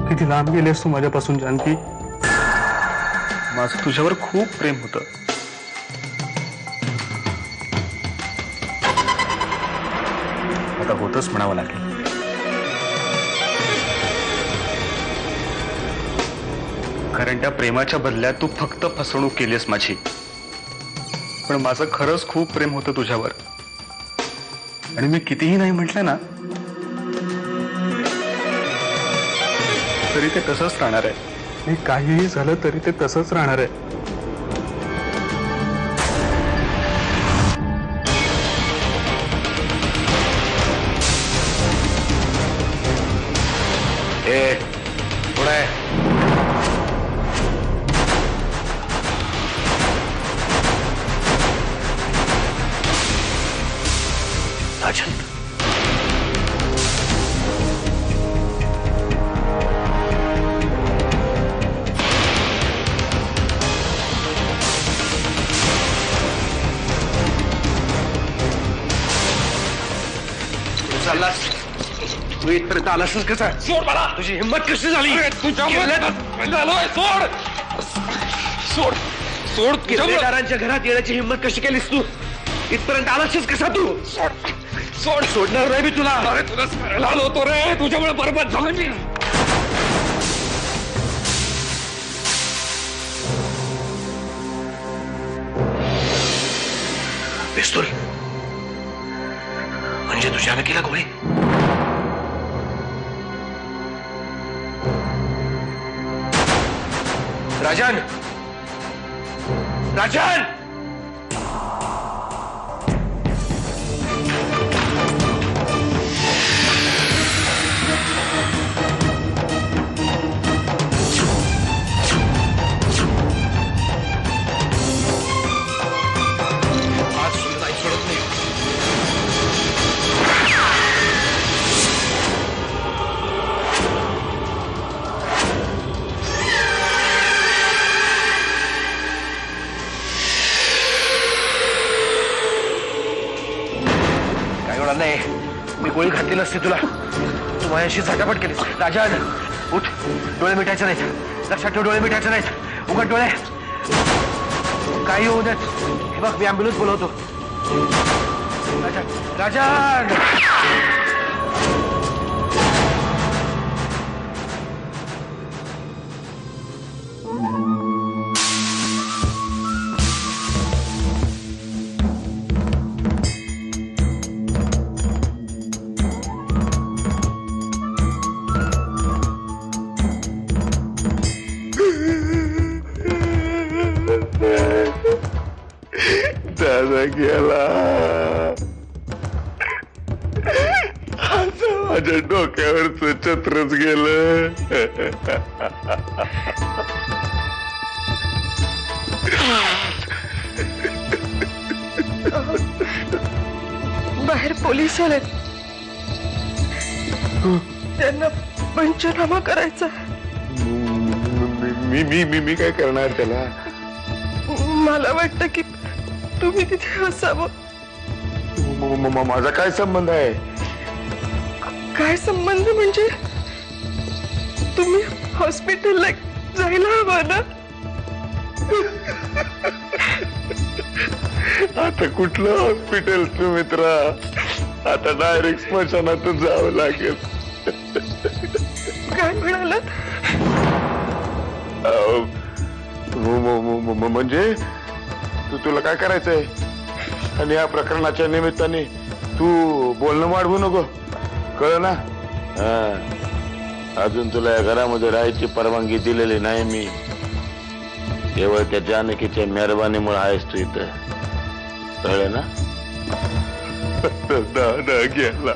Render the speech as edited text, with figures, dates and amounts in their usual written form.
किती लांब गेलेस तू माझ्यापासून जानकी. माझं तुझ्यावर खूप प्रेम होतं. आता होतच म्हणावं लागेल. कारण त्या प्रेमाच्या बदल्यात तू फक्त फसवणूक केलीस माझी. पण माझं खरंच खूप प्रेम होतं तुझ्यावर. आणि मी कितीही नाही म्हटलं ना तरी ते तसंच राहणार आहे. मी काहीही झालं तरी ते तसंच राहणार आहे. पुढे राजन. चाललास तू इथपर्यंत आलासच कसा? सोड मला. तुझी हिंमत कशी झाली? सोड सोड. किल्लेदारांच्या घरात येण्याची हिंमत कशी केलीस तू? इथपर्यंत आलासच कसा तू? सोड सोड. सोडणार नाही मी तुला. अरे तुला सांगायला आलो होतो रे, तुझ्यामुळे बरबाद झालो मी. पिस्तूल म्हणजे तुझ्या नक्कीला गोळी? राजन, राजन. आज तुला नाही सोडत नाही. नाही, मी गोळी घातली नसती तुला. तू माझ्याशी झटापट केलीस. राजन उठ. डोळे मिटायचे नाहीत. लक्षात ठेव, डोळे मिटायचे नाहीत. उघड डोळे. काही होऊ देत. हे बघ मी ॲम्ब्युलन्स बोलवतो. राजन, राजन. दादा गेला. आता माझ्या डोक्यावरच छत्रच गेलं. बाहेर पोलीस आले. त्यांना पंचनामा करायचा. मी काय करणार त्याला? मला वाटतं की तुम्ही तिथे असावं. माझा काय संबंध आहे? काय संबंध म्हणजे तुम्ही हॉस्पिटलला जायला हवं ना. आता कुठलं हॉस्पिटल तू मित्रा? आता डायरेक्ट स्मशानातून जावं लागेल. काय म्हणालात? म्हणजे तुला काय करायचंय? आणि या प्रकरणाच्या निमित्ताने तू बोलणं वाढवू नको, कळ ना? अजून तुला या घरामध्ये राहायची परवानगी दिलेली नाही मी. केवळ त्या जानकीच्या मेहरबानीमुळे आहेस तू इथं, कळलं ना? दादा गेला.